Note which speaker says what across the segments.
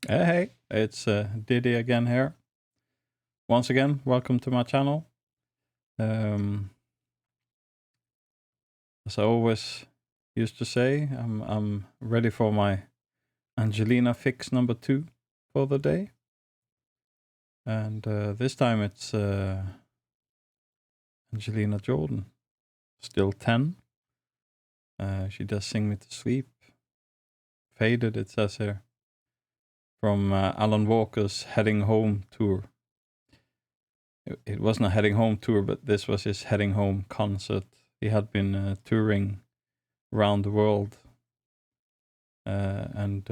Speaker 1: Hey, it's Diddy again here. Once again, welcome to my channel. Um, as I always used to say, I'm ready for my Angelina fix number 2 for the day, and this time it's Angelina Jordan. Still 10. She does "Sing Me to Sleep." Faded, it says here, from Alan Walker's Heading Home tour. It wasn't a Heading Home tour, but this was his Heading Home concert. He had been touring around the world and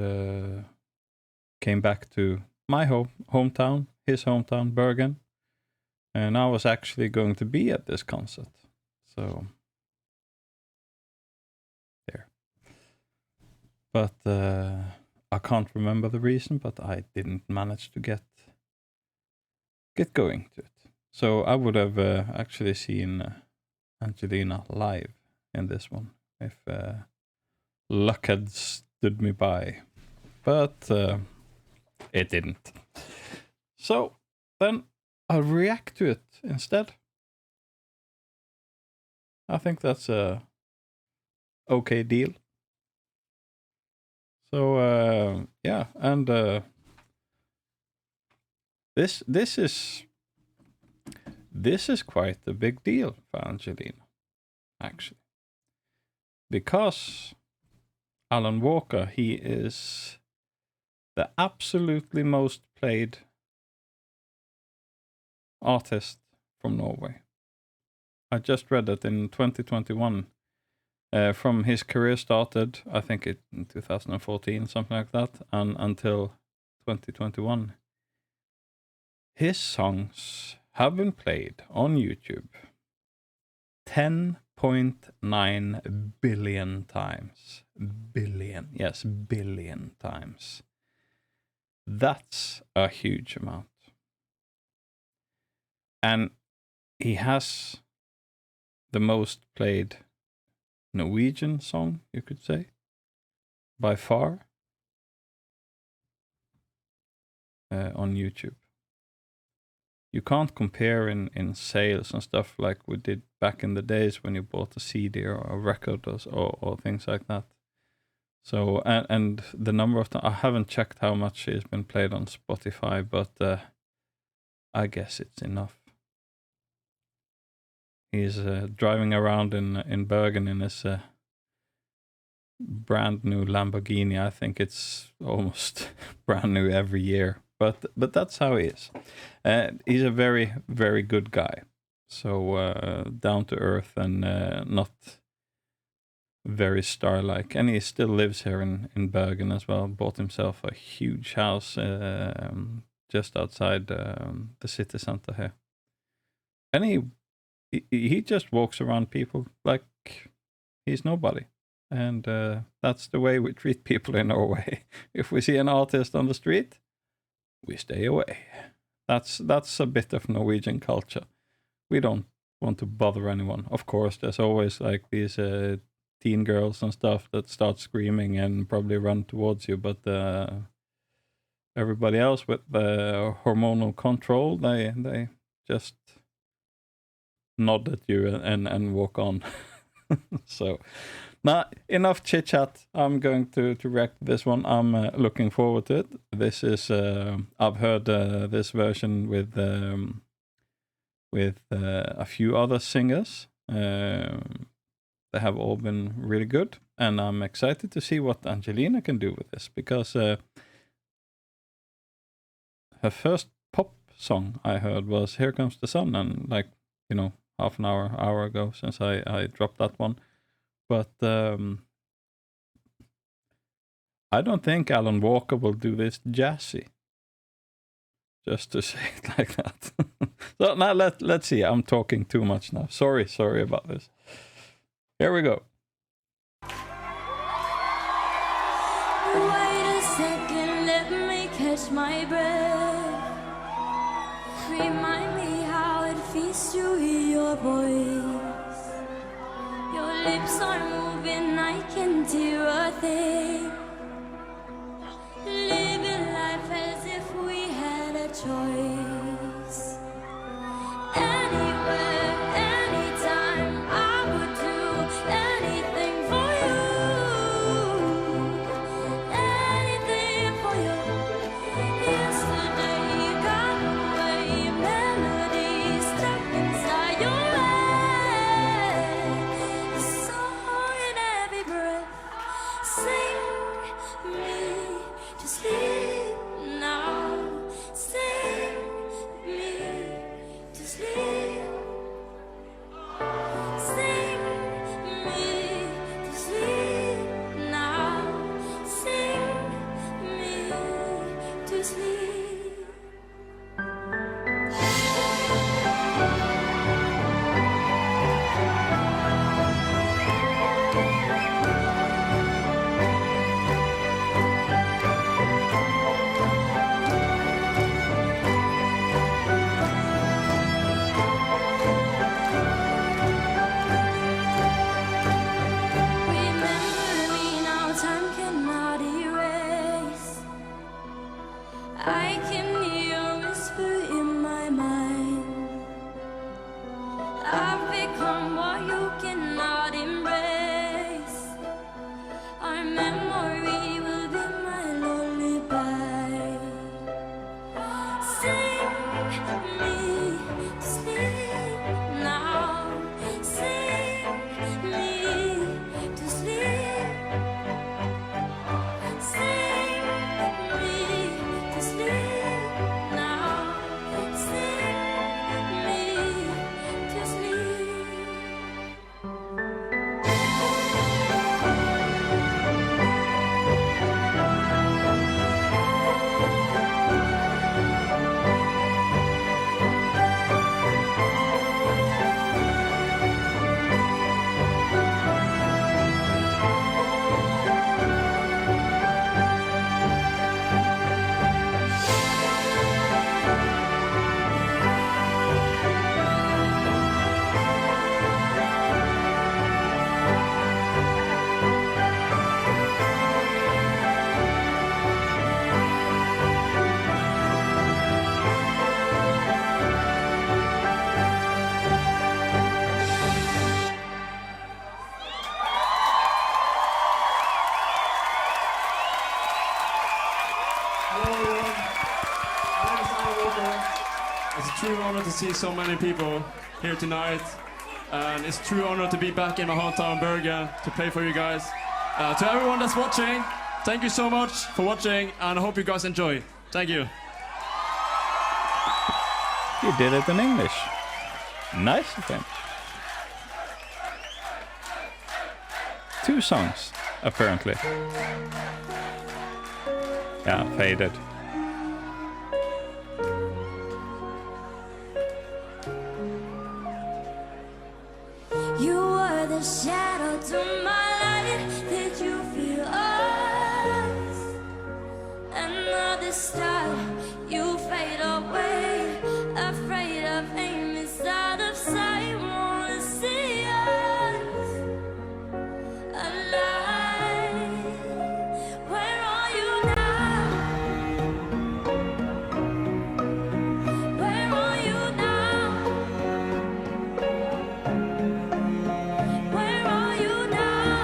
Speaker 1: came back to my hometown, his hometown, Bergen. And I was actually going to be at this concert. So, there. But I can't remember the reason, but I didn't manage to get going to it. So I would have actually seen Angelina live in this one if luck had stood me by. But it didn't. So then I'll react to it instead. I think that's a okay deal. So yeah, and this is quite a big deal for Angelina, actually, because Alan Walker, he is the absolutely most played artist from Norway. I just read that in 2021, from his career started, I think in 2014, something like that, and until 2021, his songs have been played on YouTube 10.9 billion times. Billion, yes, billion times. That's a huge amount. And he has the most played Norwegian song, you could say, by far, on YouTube. You can't compare in sales and stuff like we did back in the days when you bought a CD or a record or things like that. So, and the number of I haven't checked how much it's been played on Spotify, but I guess it's enough. He's driving around in Bergen in his brand new Lamborghini. I think it's almost brand new every year, but that's how he is. He's a very, very good guy. So down to earth and not very star-like. And he still lives here in Bergen as well. Bought himself a huge house just outside the city center here. And he just walks around people like he's nobody. And that's the way we treat people in Norway. If we see an artist on the street, we stay away. That's a bit of Norwegian culture. We don't want to bother anyone. Of course, there's always like these teen girls and stuff that start screaming and probably run towards you, but everybody else with the hormonal control, they just nod at you and walk on. So now, enough chit chat. I'm going to react to this one. I'm looking forward to it. This is I've heard this version with a few other singers. They have all been really good, and I'm excited to see what Angelina can do with this, because her first pop song I heard was "Here Comes the Sun," and like, you know, half an hour ago since I dropped that one. But I don't think Alan Walker will do this jazzy. Just to say it like that. So now let's see. I'm talking too much now. Sorry about this. Here we go.
Speaker 2: Wait a second, let me catch my breath. Remind me how it feels to hear your voice. Your lips are moving, I can hear a thing. Living life I can hear a whisper in my mind. I've become what you cannot embrace. Our memory will be my lullaby. Sing me to sleep now. Sing me to sleep. Sing me to sleep now. Sing me to sleep.
Speaker 3: Hello everyone, my name is Alan Walker. It's a true honor to see so many people here tonight. And it's a true honor to be back in my hometown Bergen to play for you guys. To everyone that's watching, thank you so much for watching and I hope you guys enjoy. Thank you.
Speaker 1: He did it in English. Nice of him. 2 songs, apparently. Yeah, faded.
Speaker 2: You were the shadow to my light. Did you feel us? Another star, you fade away. Afraid of aim is out of sight. Wanna see us alive. Where are you now? Where are you now? Where are you now?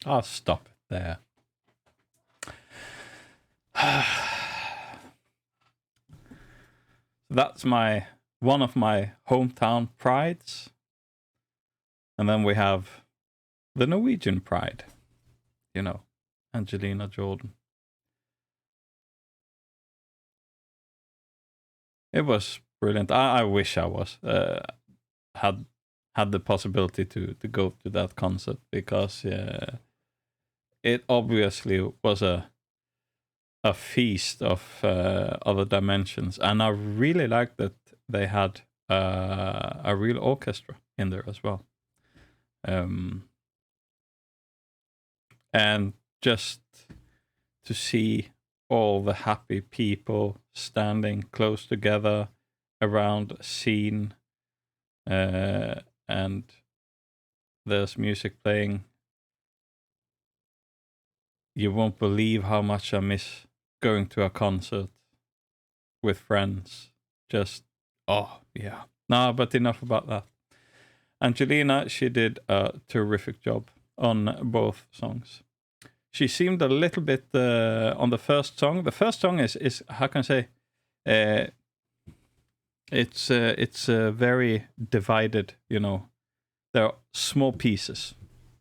Speaker 1: I'll stop it there. That's one of my hometown prides. And then we have the Norwegian pride, Angelina Jordan. It was brilliant. I wish I was had the possibility to go to that concert, because it obviously was a feast of other dimensions, and I really liked that they had a real orchestra in there as well. And just to see all the happy people standing close together around a scene, and there's music playing. You won't believe how much I miss going to a concert with friends. Just, oh, yeah. No, but enough about that. Angelina, she did a terrific job on both songs. She seemed a little bit on the first song. The first song is how can I say? It's very divided. There are small pieces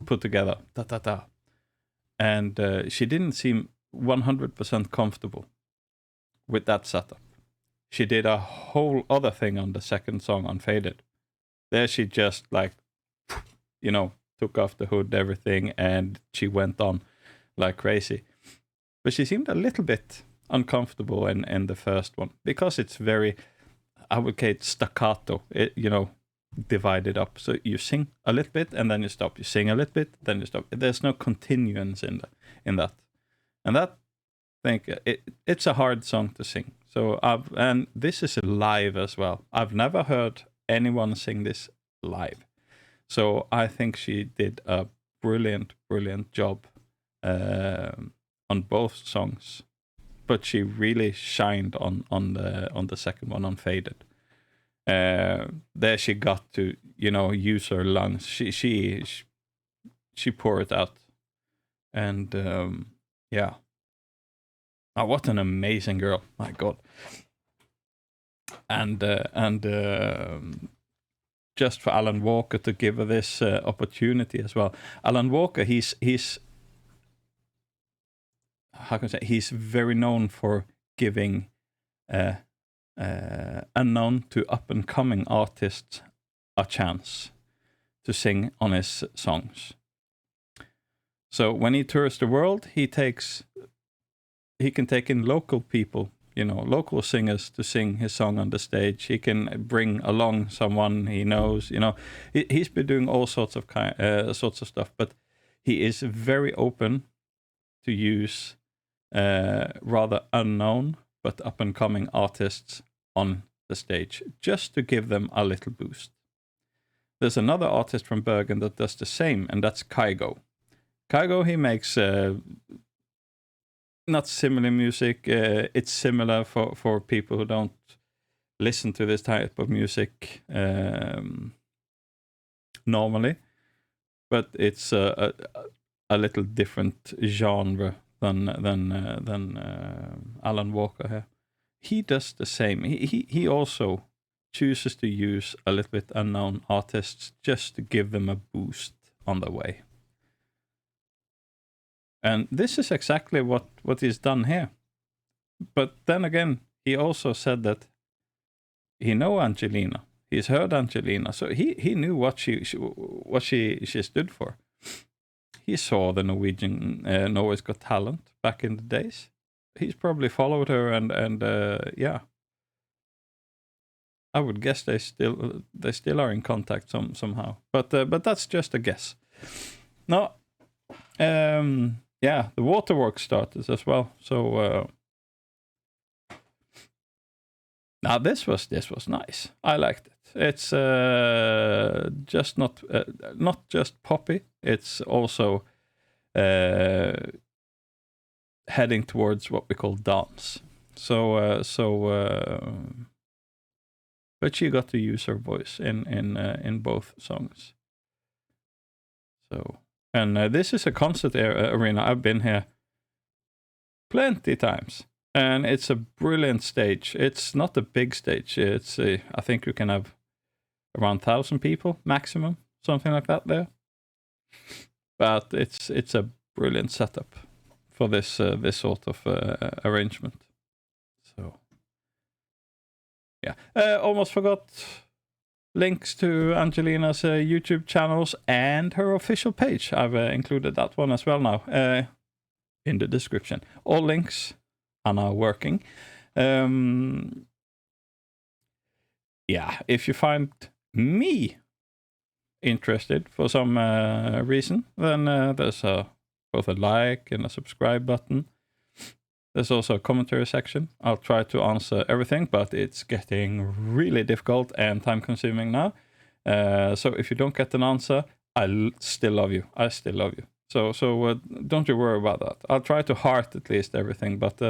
Speaker 1: put together. Da da da. And she didn't seem 100% comfortable with that setup. She did a whole other thing on the second song, Unfaded. There she just took off the hood, everything, and she went on like crazy. But she seemed a little bit uncomfortable in the first one, because it's very, I would say, staccato. Divided up. So you sing a little bit and then you stop. You sing a little bit, then you stop. There's no continuance in that. And that, I think, it's a hard song to sing. So and this is live as well. I've never heard anyone sing this live. So I think she did a brilliant job on both songs. But she really shined on the second one, Unfaded. There she got to use her lungs. She poured it out, and yeah. Oh, what an amazing girl! My God. And just for Alan Walker to give her this opportunity as well. Alan Walker, he's how can I say? He's very known for giving unknown to up-and-coming artists a chance to sing on his songs. So when he tours the world, he can take in local people, local singers to sing his song on the stage. He can bring along someone he knows. He's been doing all sorts of stuff, but he is very open to use rather unknown but up-and-coming artists on the stage, just to give them a little boost. There's another artist from Bergen that does the same, and that's Kygo. Kygo, he makes not similar music. It's similar for people who don't listen to this type of music normally, but it's a little different genre than Alan Walker here. He does the same. He also chooses to use a little bit unknown artists just to give them a boost on the way. And this is exactly what he's done here. But then again, he also said that he know Angelina. He's heard Angelina, so he knew what she stood for. He saw the Norwegian Norway's Got Talent back in the days. He's probably followed her, and yeah, I would guess they still are in contact somehow. But that's just a guess. No, yeah, the waterworks started as well. So now this was nice. I liked it. It's just not just poppy. It's also heading towards what we call dance. So but she got to use her voice in both songs. So And this is a concert arena. I've been here plenty times. And it's a brilliant stage. It's not a big stage. I think you can have around 1,000 people maximum, something like that there. But it's a brilliant setup for this sort of arrangement. So yeah, almost forgot links to Angelina's YouTube channels and her official page. I've included that one as well now in the description. All links are now working. Yeah, if you find me interested for some reason, then there's both a like and a subscribe button. There's also a commentary section. I'll try to answer everything, but it's getting really difficult and time consuming now. So if you don't get an answer, I still love you. I still love you. So don't you worry about that. I'll try to heart at least everything, but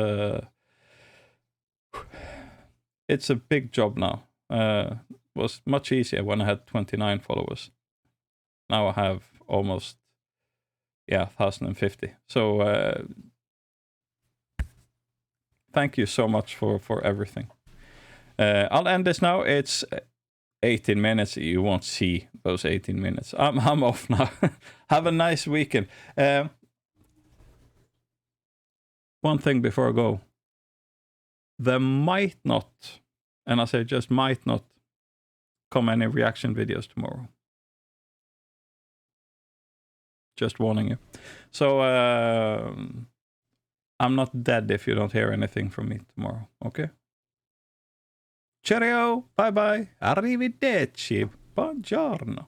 Speaker 1: it's a big job now. It was much easier when I had 29 followers. Now I have almost 1,050. So thank you so much for everything. I'll end this now. It's 18 minutes. You won't see those 18 minutes. I'm off now. Have a nice weekend. One thing before I go. There might not, and I say just might not, come any reaction videos tomorrow. Just warning you. So I'm not dead if you don't hear anything from me tomorrow, okay? Cheerio, bye bye, arrivederci, buongiorno.